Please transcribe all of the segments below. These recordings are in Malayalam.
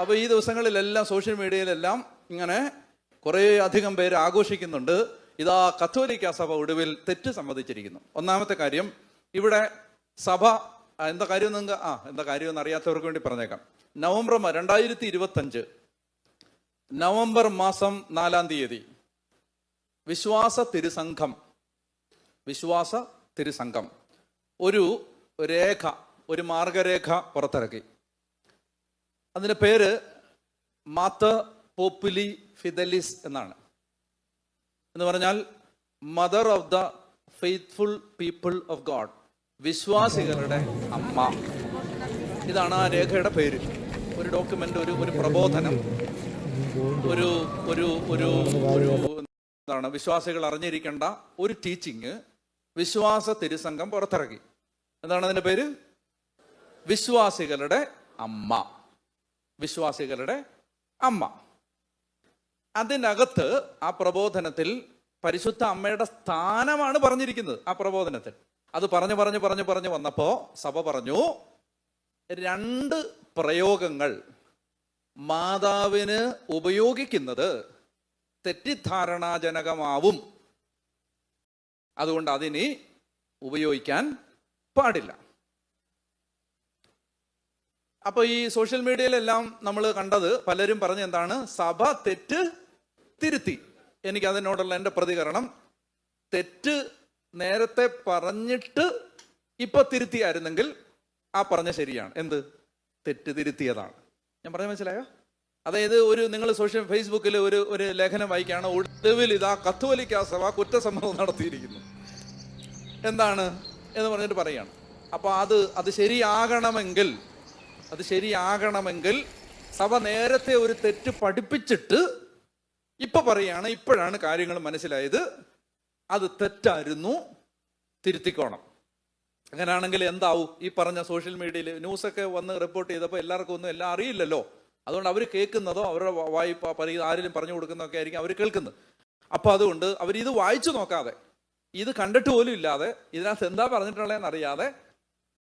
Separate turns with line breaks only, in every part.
അപ്പോൾ ഈ ദിവസങ്ങളിലെല്ലാം സോഷ്യൽ മീഡിയയിലെല്ലാം ഇങ്ങനെ കുറേ അധികം പേര് ആഘോഷിക്കുന്നുണ്ട്. ഇതാ കത്തോലിക്ക സഭ ഒടുവിൽ തെറ്റ് സമ്മതിച്ചിരിക്കുന്നു. ഒന്നാമത്തെ കാര്യം, ഇവിടെ സഭ എന്താ കാര്യം എന്താ കാര്യമെന്ന് അറിയാത്തവർക്ക് വേണ്ടി പറഞ്ഞേക്കാം. 2025 നവംബർ മാസം 4-ാം തീയതി വിശ്വാസ തിരുസംഘം ഒരു രേഖ, ഒരു മാർഗരേഖ പുറത്തിറക്കി. അതിൻ്റെ പേര് മാത്തർ പോപ്പുലി ഫിദലിസ് എന്നാണ്. എന്ന് പറഞ്ഞാൽ mother of the faithful people of God, വിശ്വാസികളുടെ അമ്മ. ഇതാണ് ആ രേഖയുടെ പേര്. ഒരു ഡോക്യുമെന്റ്, ഒരു പ്രബോധനം, ഒരു ഒരു ഒരു ഒരു എന്താണ് വിശ്വാസികൾ അറിഞ്ഞിരിക്കേണ്ട ഒരു ടീച്ചിങ് വിശ്വാസ തിരുസംഘം പുറത്തിറക്കി. എന്താണ് അതിന്റെ പേര്? വിശ്വാസികളുടെ അമ്മ. വിശ്വാസികളുടെ അമ്മ. അതിനകത്ത് ആ പ്രബോധനത്തിൽ പരിശുദ്ധ അമ്മയുടെ സ്ഥാനമാണ് പറഞ്ഞിരിക്കുന്നത്. ആ പ്രബോധനത്തിൽ അത് പറഞ്ഞു വന്നപ്പോ സഭ പറഞ്ഞു, 2 പ്രയോഗങ്ങൾ മാതാവിന് ഉപയോഗിക്കുന്നത് തെറ്റിദ്ധാരണാജനകമാവും, അതുകൊണ്ട് അതിനി ഉപയോഗിക്കാൻ പാടില്ല. അപ്പൊ ഈ സോഷ്യൽ മീഡിയയിലെല്ലാം നമ്മൾ കണ്ടത്, പലരും പറഞ്ഞ എന്താണ്, സഭ തെറ്റ് തിരുത്തി. എനിക്ക് അതിനോടുള്ള എൻ്റെ പ്രതികരണം, തെറ്റ് നേരത്തെ പറഞ്ഞിട്ട് ഇപ്പൊ തിരുത്തിയായിരുന്നെങ്കിൽ ആ പറഞ്ഞ ശരിയാണ്. എന്ത് തെറ്റ് തിരുത്തിയതാണ്. ഞാൻ പറഞ്ഞ മനസ്സിലായോ? അതായത് നിങ്ങൾ ഫേസ്ബുക്കിൽ ഒരു ലേഖനം വായിക്കുകയാണ്, ഒടുവിൽ ഇതാ കത്തോലിക്ക സഭ കുറ്റസമ്മതം നടത്തിയിരിക്കുന്നു എന്താണ് എന്ന് പറഞ്ഞിട്ട് പറയുകയാണ്. അപ്പൊ അത് ശരിയാകണമെങ്കിൽ സഭ നേരത്തെ ഒരു തെറ്റ് പഠിപ്പിച്ചിട്ട് ഇപ്പൊ പറയാണ്, ഇപ്പോഴാണ് കാര്യങ്ങൾ മനസ്സിലായത്, അത് തെറ്റായിരുന്നു, തിരുത്തിക്കോണം. അങ്ങനെയാണെങ്കിൽ എന്താവും? ഈ പറഞ്ഞ സോഷ്യൽ മീഡിയയിൽ ന്യൂസൊക്കെ വന്ന് റിപ്പോർട്ട് ചെയ്തപ്പോൾ എല്ലാവർക്കും ഒന്നും എല്ലാം അറിയില്ലല്ലോ. അതുകൊണ്ട് അവർ കേൾക്കുന്നതോ അവരുടെ ആരെങ്കിലും പറഞ്ഞു കൊടുക്കുന്നതൊക്കെ ആയിരിക്കും അവർ കേൾക്കുന്നത്. അപ്പൊ അതുകൊണ്ട് അവരിത് വായിച്ചു നോക്കാതെ, ഇത് കണ്ടിട്ട് പോലും ഇല്ലാതെ, ഇതിനകത്ത് എന്താ പറഞ്ഞിട്ടുള്ളതെന്ന് അറിയാതെ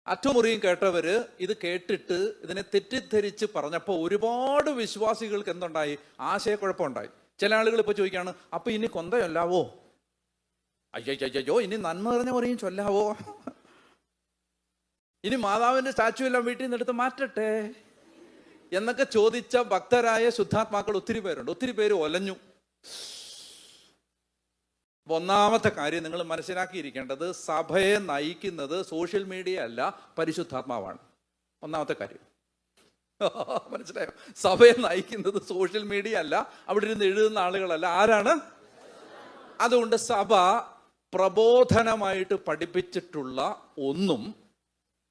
അറ്റമുറിയും കേട്ടവര് ഇത് കേട്ടിട്ട് ഇതിനെ തെറ്റിദ്ധരിച്ച് പറഞ്ഞപ്പോൾ ഒരുപാട് വിശ്വാസികൾക്ക് എന്തുണ്ടായി? ആശയക്കുഴപ്പമുണ്ടായി. ചില ആളുകൾ ഇപ്പൊ ചോദിക്കാണ്, അപ്പൊ ഇനി കൊന്ത ചൊല്ലാവോ? അയ്യോ ഇനി നന്മ നിറഞ്ഞ പറയും ചൊല്ലാവോ? ഇനി മാതാവിന്റെ സ്റ്റാച്ചു എല്ലാം വീട്ടിൽ നിന്ന് എടുത്ത് മാറ്റട്ടെ എന്നൊക്കെ ചോദിച്ച ഭക്തരായ ശുദ്ധാത്മാക്കൾ ഒത്തിരി പേരുണ്ട്. ഒത്തിരി പേര് ഒലഞ്ഞു. ഒന്നാമത്തെ കാര്യം നിങ്ങൾ മനസ്സിലാക്കിയിരിക്കേണ്ടത്, സഭയെ നയിക്കുന്നത് സോഷ്യൽ മീഡിയ അല്ല, പരിശുദ്ധാത്മാവാണ്. ഒന്നാമത്തെ കാര്യം മനസ്സിലായോ? സഭയെ നയിക്കുന്നത് സോഷ്യൽ മീഡിയ അല്ല, അവിടെ ഇരുന്ന് എഴുതുന്ന ആളുകളല്ല. ആരാണ്? അതുകൊണ്ട് സഭ പ്രബോധനമായിട്ട് പഠിപ്പിച്ചിട്ടുള്ള ഒന്നും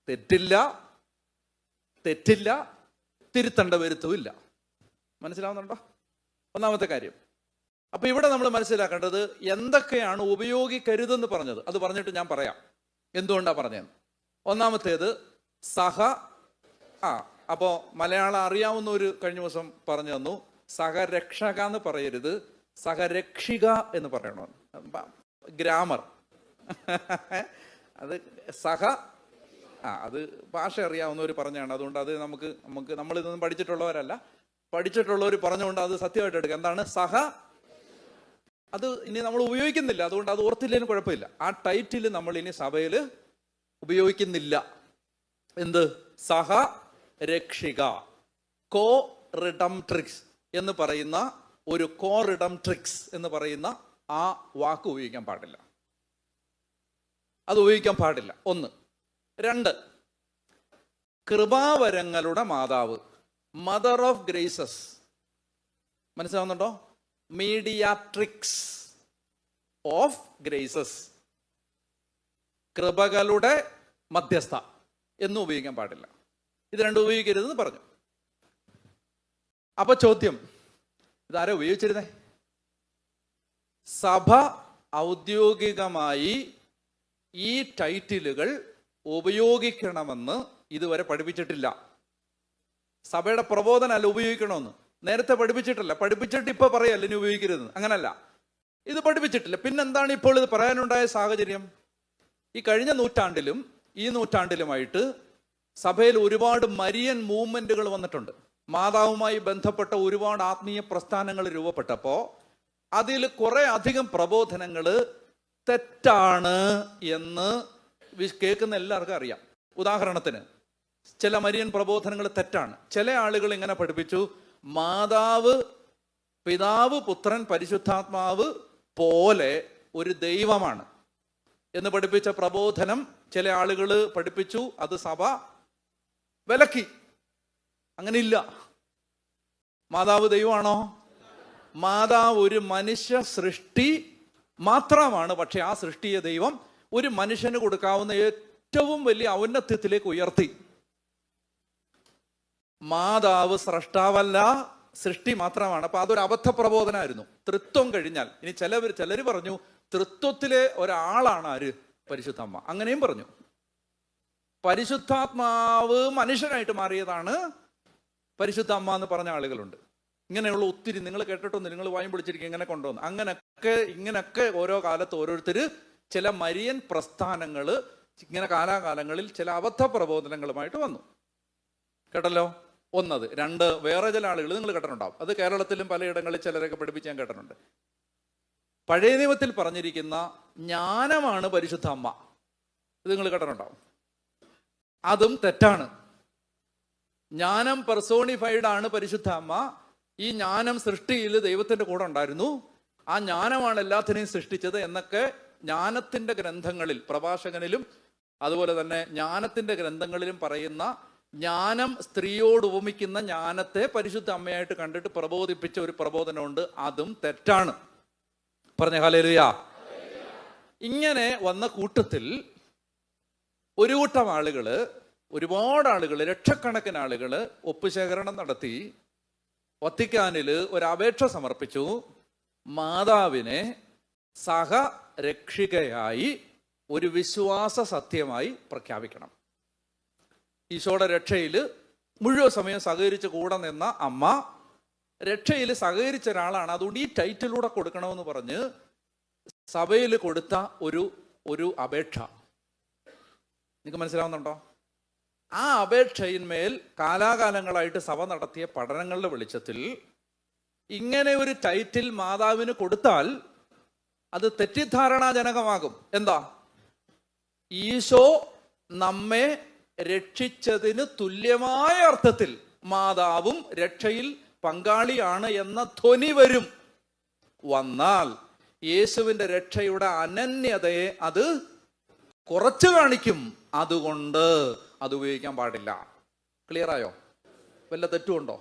തെറ്റില്ല, തിരുത്തേണ്ട വരുത്തുമില്ല. മനസ്സിലാവുന്നുണ്ടോ? ഒന്നാമത്തെ കാര്യം. അപ്പൊ ഇവിടെ നമ്മൾ മനസ്സിലാക്കേണ്ടത്, എന്തൊക്കെയാണ് ഉപയോഗിക്കരുതെന്ന് പറഞ്ഞത്. അത് പറഞ്ഞിട്ട് ഞാൻ പറയാം എന്തുകൊണ്ടാ പറഞ്ഞതെന്ന്. ഒന്നാമത്തേത് അപ്പോ മലയാളം അറിയാവുന്ന ഒരു കഴിഞ്ഞ ദിവസം പറഞ്ഞു തന്നു, സഹരക്ഷക എന്ന് പറയരുത്, സഹരക്ഷിക എന്ന് പറയണമെന്ന്. ഗ്രാമർ അത് അത് ഭാഷ അറിയാവുന്നവർ പറഞ്ഞാണ്. അതുകൊണ്ട് അത് നമ്മളിതൊന്നും പഠിച്ചിട്ടുള്ളവരല്ല, പഠിച്ചിട്ടുള്ളവർ പറഞ്ഞുകൊണ്ട് അത് സത്യമായിട്ട് എടുക്കുക. എന്താണ് അത് ഇനി നമ്മൾ ഉപയോഗിക്കുന്നില്ല, അതുകൊണ്ട് അത് ഓർത്തില്ലേലും കുഴപ്പമില്ല. ആ ടൈറ്റിൽ നമ്മൾ ഇനി സഭയിൽ ഉപയോഗിക്കുന്നില്ല. എന്ത്? സഹരക്ഷിക, കോ റിഡംട്രിക്സ് എന്ന് പറയുന്ന എന്ന് പറയുന്ന ആ വാക്ക് ഉപയോഗിക്കാൻ പാടില്ല. അത് ഉപയോഗിക്കാൻ പാടില്ല. 1. 2, കൃപാവരങ്ങളുടെ മാതാവ്, മദർ ഓഫ് ഗ്രേസസ്. മനസ്സിലാവുന്നുണ്ടോ? മീഡിയാട്രിക്സ് ഓഫ് ഗ്രേസസ്, കൃപകളുടെ മധ്യസ്ഥ എന്നും ഉപയോഗിക്കാൻ പാടില്ല. ഇത് രണ്ടും ഉപയോഗിക്കരുതെന്ന് പറഞ്ഞു. അപ്പൊ ചോദ്യം, ഇതാരാ ഉപയോഗിച്ചിരുന്നേ? സഭ ഔദ്യോഗികമായി ഈ ടൈറ്റിലുകൾ ഉപയോഗിക്കണമെന്ന് ഇതുവരെ പഠിപ്പിച്ചിട്ടില്ല. സഭയുടെ പ്രബോധനമല്ല ഉപയോഗിക്കണമെന്ന്. നേരത്തെ പഠിപ്പിച്ചിട്ടില്ല. പഠിപ്പിച്ചിട്ട് ഇപ്പൊ പറയല്ല ഇനി ഉപയോഗിക്കരുതെന്ന്. അങ്ങനല്ല, ഇത് പഠിപ്പിച്ചിട്ടില്ല. പിന്നെന്താണ് ഇപ്പോൾ ഇത് പറയാനുണ്ടായ സാഹചര്യം? ഈ കഴിഞ്ഞ നൂറ്റാണ്ടിലും ഈ നൂറ്റാണ്ടിലുമായിട്ട് സഭയിൽ ഒരുപാട് മരിയൻ മൂവ്മെന്റുകൾ വന്നിട്ടുണ്ട്. മാതാവുമായി ബന്ധപ്പെട്ട ഒരുപാട് ആത്മീയ പ്രസ്ഥാനങ്ങൾ രൂപപ്പെട്ടപ്പോൾ അതിൽ കുറെ അധികം പ്രബോധനങ്ങൾ തെറ്റാണ് എന്ന് കേൾക്കുന്ന എല്ലാവർക്കും അറിയാം. ഉദാഹരണത്തിന് ചില മരിയൻ പ്രബോധനങ്ങൾ തെറ്റാണ്. ചില ആളുകൾ ഇങ്ങനെ പഠിപ്പിച്ചു, മാതാവ്, പിതാവ്, പുത്രൻ, പരിശുദ്ധാത്മാവ് പോലെ ഒരു ദൈവമാണ് എന്ന് പഠിപ്പിച്ച പ്രബോധനം ചില ആളുകൾ പഠിപ്പിച്ചു. അത് സഭ വിലക്കി. അങ്ങനെയില്ല. മാതാവ് ദൈവമാണോ? മാതാവ് ഒരു മനുഷ്യ സൃഷ്ടി മാത്രമാണ്. പക്ഷെ ആ സൃഷ്ടിയെ ദൈവം ഒരു മനുഷ്യന് കൊടുക്കാവുന്ന ഏറ്റവും വലിയ ഔന്നത്യത്തിലേക്ക് ഉയർത്തി. മാതാവ് സ്രഷ്ടാവല്ല, സൃഷ്ടി മാത്രമാണ്. അപ്പൊ അതൊരു അബദ്ധ പ്രബോധനമായിരുന്നു. തൃത്വം കഴിഞ്ഞാൽ ഇനി ചിലർ പറഞ്ഞു തൃത്വത്തിലെ ഒരാളാണ് ആര്? പരിശുദ്ധമ്മ. അങ്ങനെയും പറഞ്ഞു. പരിശുദ്ധാത്മാവ് മനുഷ്യനായിട്ട് മാറിയതാണ് പരിശുദ്ധ അമ്മ എന്ന് പറഞ്ഞ ആളുകളുണ്ട്. ഇങ്ങനെയുള്ള ഒത്തിരി നിങ്ങൾ കേട്ടിട്ടൊന്നും, നിങ്ങൾ വായും പിടിച്ചിരിക്കും ഇങ്ങനെ കൊണ്ടുവന്നു. ഇങ്ങനൊക്കെ ഓരോ കാലത്ത് ഓരോരുത്തര് ചില മരിയൻ പ്രസ്ഥാനങ്ങൾ ഇങ്ങനെ കാലാകാലങ്ങളിൽ ചില അബദ്ധ പ്രബോധനങ്ങളുമായിട്ട് വന്നു. കേട്ടല്ലോ? ഒന്നത്. രണ്ട്, വേറെ ചില ആളുകൾ നിങ്ങൾ കേട്ടിട്ടുണ്ടാവും. അത് കേരളത്തിലും പലയിടങ്ങളിൽ ചിലരൊക്കെ പഠിപ്പിച്ച് ഞാൻ കേട്ടിട്ടുണ്ട്. പഴയ നിയമത്തിൽ പറഞ്ഞിരിക്കുന്ന ജ്ഞാനമാണ് പരിശുദ്ധ അമ്മ. ഇത് നിങ്ങൾ കേട്ടിട്ടുണ്ടാവും. അതും തെറ്റാണ്. ജ്ഞാനം പെർസോണിഫൈഡ് ആണ് പരിശുദ്ധ അമ്മ. ഈ ജ്ഞാനം സൃഷ്ടിയിൽ ദൈവത്തിന്റെ കൂടെ ഉണ്ടായിരുന്നു. ആ ജ്ഞാനമാണ് എല്ലാത്തിനെയും സൃഷ്ടിച്ചത് എന്നൊക്കെ ജ്ഞാനത്തിന്റെ ഗ്രന്ഥങ്ങളിൽ, പ്രഭാഷകനിലും അതുപോലെ തന്നെ ജ്ഞാനത്തിന്റെ ഗ്രന്ഥങ്ങളിലും പറയുന്ന ജ്ഞാനം, സ്ത്രീയോട് ഉപമിക്കുന്ന ജ്ഞാനത്തെ പരിശുദ്ധ അമ്മയായിട്ട് കണ്ടിട്ട് പ്രബോധിപ്പിച്ച ഒരു പ്രബോധനമുണ്ട്. അതും തെറ്റാണ്. പറഞ്ഞ ഹല്ലേലൂയ. ഇങ്ങനെ വന്ന കൂട്ടത്തിൽ ഒരു കൂട്ടം ആളുകള്, ഒരുപാട് ആളുകൾ, ലക്ഷക്കണക്കിന് ആളുകൾ ഒപ്പുശേഖരണം നടത്തി വത്തിക്കാനിൽ ഒരു അപേക്ഷ സമർപ്പിച്ചു. മാതാവിനെ സഹരക്ഷികയായി ഒരു വിശ്വാസ സത്യമായി പ്രഖ്യാപിക്കണം. ഈശോയുടെ രക്ഷയിൽ മുഴുവൻ സമയം സഹകരിച്ച് കൂടെ നിന്ന അമ്മ രക്ഷയിൽ സഹകരിച്ച ഒരാളാണ്. അതുകൊണ്ട് ഈ ടൈറ്റിലൂടെ കൊടുക്കണമെന്ന് പറഞ്ഞ് സഭയിൽ കൊടുത്ത ഒരു അപേക്ഷ നിങ്ങൾക്ക് മനസ്സിലാവുന്നുണ്ടോ? ആ അപേക്ഷയിന്മേൽ കാലാകാലങ്ങളായിട്ട് സഭ നടത്തിയ പഠനങ്ങളുടെ വെളിച്ചത്തിൽ ഇങ്ങനെ ഒരു ടൈറ്റിൽ മാതാവിന് കൊടുത്താൽ അത് തെറ്റിദ്ധാരണാജനകമാകും. എന്താ? ഈശോ നമ്മെ രക്ഷിച്ചതിന് തുല്യമായ അർത്ഥത്തിൽ മാതാവും രക്ഷയിൽ പങ്കാളിയാണ് എന്ന ധ്വനി വന്നാൽ യേശുവിന്റെ രക്ഷയുടെ അനന്യതയെ അത് കുറച്ചു കാണിക്കും. അതുകൊണ്ട് അത് ഉപയോഗിക്കാൻ പാടില്ല. ക്ലിയറായോ? വല്ല തെറ്റുമുണ്ടോ?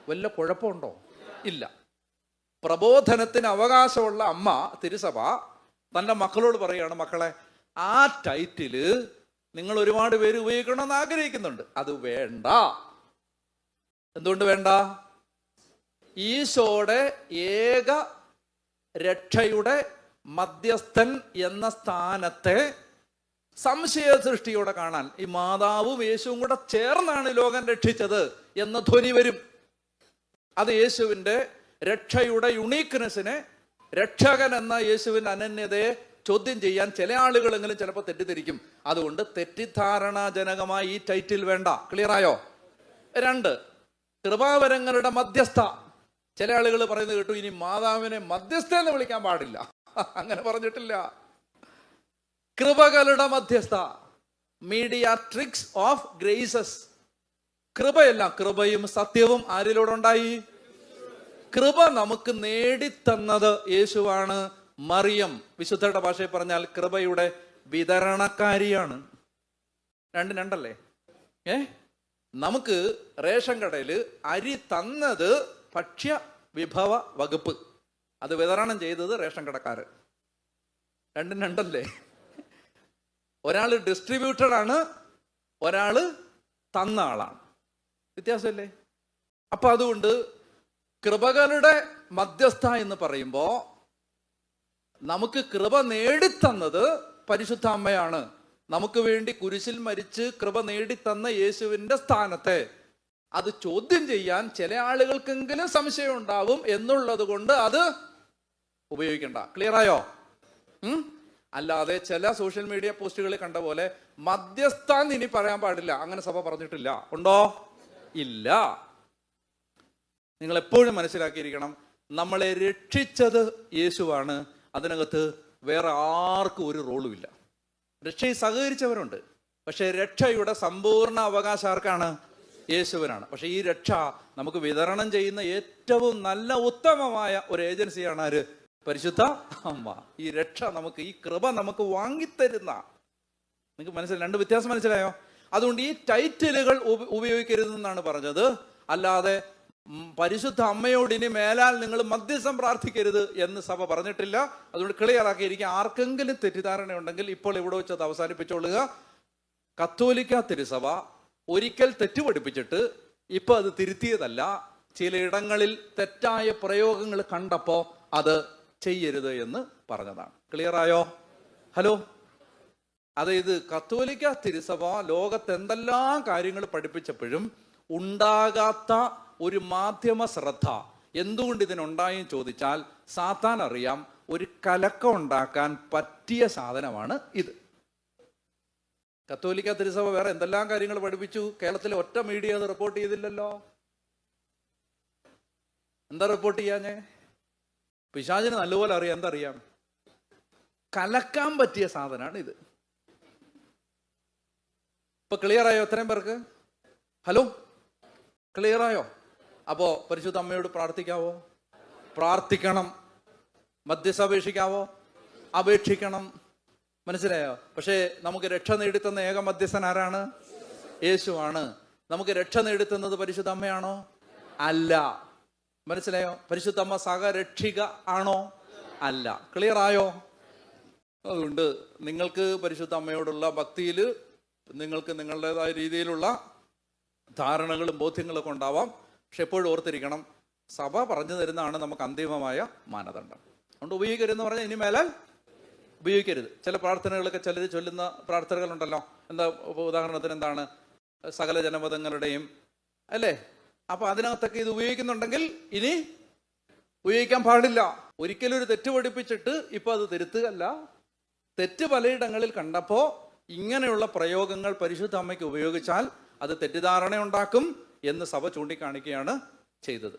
വല്ല കുഴപ്പമുണ്ടോ? ഇല്ല. പ്രബോധനത്തിന് അവകാശമുള്ള അമ്മ തിരുസഭ തൻ്റെ മക്കളോട് പറയുകയാണ്, മക്കളെ, ആ ടൈറ്റില് നിങ്ങൾ ഒരുപാട് പേര് ഉപയോഗിക്കണമെന്ന് ആഗ്രഹിക്കുന്നുണ്ട്, അത് വേണ്ട. എന്തുകൊണ്ട് വേണ്ട? ഈശോയുടെ ഏക രക്ഷയുടെ മധ്യസ്ഥൻ എന്ന സ്ഥാനത്തെ സംശയ സൃഷ്ടിയോടെ കാണാൻ ഈ മാതാവും യേശുവും കൂടെ ചേർന്നാണ് ലോകം രക്ഷിച്ചത് എന്ന ധ്വനി വരും. അത് യേശുവിൻ്റെ രക്ഷയുടെ യുണീക്ക്നെസ്സിനെ, രക്ഷകൻ എന്ന യേശുവിൻ്റെ അനന്യതയെ ചോദ്യം ചെയ്യാൻ ചില ആളുകളെങ്കിലും ചിലപ്പോൾ തെറ്റിദ്ധരിക്കും. അതുകൊണ്ട് തെറ്റിദ്ധാരണാജനകമായി ഈ ടൈറ്റിൽ വേണ്ട. ക്ലിയറായോ? രണ്ട്, കൃപാവരങ്ങളുടെ മധ്യസ്ഥ. ചില ആളുകൾ പറയുന്നത് കേട്ടു, ഇനി മാതാവിനെ മധ്യസ്ഥ എന്ന് വിളിക്കാൻ പാടില്ല. അങ്ങനെ പറഞ്ഞിട്ടില്ല. കൃപകളുടെ മധ്യസ്ഥ, മീഡിയാട്രിക്സ് ഓഫ് ഗ്രേസസ്. കൃപയല്ല, കൃപയും സത്യവും ആരിലൂടെ ഉണ്ടായി? കൃപ നമുക്ക് നേടിത്തന്നത് യേശുവാണ്. മറിയം വിശുദ്ധരുടെ ഭാഷയിൽ പറഞ്ഞാൽ കൃപയുടെ വിതരണക്കാരിയാണ്. രണ്ടും രണ്ടല്ലേ? നമുക്ക് റേഷൻ കടയിൽ അരി തന്നത് ഭക്ഷ്യ വിഭവ വകുപ്പ്, അത് വിതരണം ചെയ്തത് റേഷൻ കടക്കാര്. രണ്ടും രണ്ടല്ലേ? ഒരാള് ഡിസ്ട്രിബ്യൂട്ടർ ആണ്, ഒരാള് തന്ന ആളാണ്. വ്യത്യാസമല്ലേ? അപ്പൊ അതുകൊണ്ട് കൃപകളുടെ മധ്യസ്ഥ എന്ന് പറയുമ്പോ നമുക്ക് കൃപ നേടിത്തന്നത് പരിശുദ്ധ അമ്മയാണ്. നമുക്ക് വേണ്ടി കുരിശിൽ മരിച്ച് കൃപ നേടിത്തന്ന യേശുവിന്റെ സ്ഥാനത്തെ അത് ചോദ്യം ചെയ്യാൻ ചില ആളുകൾക്കെങ്കിലും സംശയം ഉണ്ടാവും എന്നുള്ളത് കൊണ്ട് അത് ഉപയോഗിക്കണ്ട. ക്ലിയറായോ? അല്ലാതെ ചില സോഷ്യൽ മീഡിയ പോസ്റ്റുകളിൽ കണ്ട പോലെ മധ്യസ്ഥാൻ ഇനി പറയാൻ പാടില്ല, അങ്ങനെ സഭ പറഞ്ഞിട്ടില്ല. ഉണ്ടോ? ഇല്ല. നിങ്ങൾ എപ്പോഴും മനസ്സിലാക്കിയിരിക്കണം, നമ്മളെ രക്ഷിച്ചത് യേശുവാണ്. അതിനകത്ത് വേറെ ആർക്കും ഒരു റോളുമില്ല. രക്ഷയിൽ സഹകരിച്ചവരുണ്ട്, പക്ഷെ രക്ഷയുടെ സമ്പൂർണ്ണ അവകാശം ആർക്കാണ്? യേശുവിനാണ്. പക്ഷെ ഈ രക്ഷ നമുക്ക് വിതരണം ചെയ്യുന്ന ഏറ്റവും നല്ല ഉത്തമമായ ഒരു ഏജൻസിയാണ് ആര്? പരിശുദ്ധ അമ്മ. ഈ രക്ഷ നമുക്ക്, ഈ കൃപ നമുക്ക് വാങ്ങിത്തരുന്ന, നിങ്ങൾക്ക് മനസ്സിലായി? രണ്ട് വ്യത്യാസം മനസ്സിലായോ? അതുകൊണ്ട് ഈ ടൈറ്റിലുകൾ ഉപയോഗിക്കരുതെന്നാണ് പറഞ്ഞത്. അല്ലാതെ പരിശുദ്ധ അമ്മയോട് ഇനി മേലാൽ നിങ്ങൾ മധ്യസ്ഥം പ്രാർത്ഥിക്കരുത് എന്ന് സഭ പറഞ്ഞിട്ടില്ല. അതുകൊണ്ട് ക്ലിയർ ആക്കിയിരിക്കുക. ആർക്കെങ്കിലും തെറ്റിദ്ധാരണ ഉണ്ടെങ്കിൽ ഇപ്പോൾ ഇവിടെ വെച്ച് അത് അവസാനിപ്പിച്ചോളുക. കത്തോലിക്ക തിരുസഭ ഒരിക്കൽ തെറ്റ് പഠിപ്പിച്ചിട്ട് ഇപ്പൊ അത് തിരുത്തിയതല്ല. ചിലയിടങ്ങളിൽ തെറ്റായ പ്രയോഗങ്ങൾ കണ്ടപ്പോ അത് ചെയ്യരുത് എന്ന് പറഞ്ഞതാണ്. ക്ലിയർ ആയോ? ഹലോ, അതായത് കത്തോലിക്ക തിരുസഭ ലോകത്ത് എന്തെല്ലാം കാര്യങ്ങൾ പഠിപ്പിച്ചപ്പോഴും ഉണ്ടാകാത്ത ഒരു മാധ്യമ ശ്രദ്ധ എന്തുകൊണ്ട് ഇതിനുണ്ടായെന്ന് ചോദിച്ചാൽ, സാത്താൻ അറിയാം ഒരു കലക്കം ഉണ്ടാക്കാൻ പറ്റിയ സാധനമാണ് ഇത്. കത്തോലിക്ക തിരുസഭ വേറെ എന്തെല്ലാം കാര്യങ്ങൾ പഠിപ്പിച്ചു, കേരളത്തിലെ ഒറ്റ മീഡിയ അത് റിപ്പോർട്ട് ചെയ്തില്ലല്ലോ. എന്താ റിപ്പോർട്ട് ചെയ്യാഞ്ഞേ? പിശാചിന് നല്ലപോലെ അറിയാം. എന്തറിയാം? കലക്കാൻ പറ്റിയ സാധനമാണ് ഇത്. ഇപ്പൊ ക്ലിയർ ആയോ എത്രയും പേർക്ക്? ഹലോ, ക്ലിയർ ആയോ? അപ്പോ പരിശുദ്ധ അമ്മയോട് പ്രാർത്ഥിക്കാവോ? പ്രാർത്ഥിക്കണം. മധ്യസ്ഥ അപേക്ഷിക്കാവോ? അപേക്ഷിക്കണം. മനസ്സിലായോ? പക്ഷേ നമുക്ക് രക്ഷ നേടിത്തന്ന ഏക മധ്യസ്ഥൻ ആരാണ്? യേശുവാണ്. നമുക്ക് രക്ഷ നേടിത്തുന്നത് പരിശുദ്ധ അമ്മയാണോ? അല്ല. മനസ്സിലായോ? പരിശുദ്ധ അമ്മ സഹരക്ഷിക ആണോ? അല്ല. ക്ലിയർ ആയോ? അതുകൊണ്ട് നിങ്ങൾക്ക് പരിശുദ്ധ അമ്മയോടുള്ള ഭക്തിയിൽ നിങ്ങൾക്ക് നിങ്ങളുടേതായ രീതിയിലുള്ള ധാരണകളും ബോധ്യങ്ങളൊക്കെ ഉണ്ടാവാം. പക്ഷെ എപ്പോഴും ഓർത്തിരിക്കണം, സഭ പറഞ്ഞു തരുന്നതാണ് നമുക്ക് അന്തിമമായ മാനദണ്ഡം. അതുകൊണ്ട് ഉപയോഗിക്കരുതെന്ന് പറഞ്ഞാൽ ഇനി മേലാൽ ഉപയോഗിക്കരുത്. ചില പ്രാർത്ഥനകളൊക്കെ ചിലർ ചൊല്ലുന്ന പ്രാർത്ഥനകളുണ്ടല്ലോ. എന്താ ഉദാഹരണത്തിന് എന്താണ്? സകല ജനപദങ്ങളുടെയും അല്ലേ? അപ്പൊ അതിനകത്തൊക്കെ ഇത് ഉപയോഗിക്കുന്നുണ്ടെങ്കിൽ ഇനി ഉപയോഗിക്കാൻ പാടില്ല. ഒരിക്കലും ഒരു തെറ്റ് പഠിപ്പിച്ചിട്ട് ഇപ്പൊ അത് തിരുത്തുകയല്ല. തെറ്റ് പലയിടങ്ങളിൽ കണ്ടപ്പോ ഇങ്ങനെയുള്ള പ്രയോഗങ്ങൾ പരിശുദ്ധ അമ്മയ്ക്ക് ഉപയോഗിച്ചാൽ അത് തെറ്റിദ്ധാരണ ഉണ്ടാക്കും എന്ന് സഭ ചൂണ്ടിക്കാണിക്കുകയാണ് ചെയ്തത്.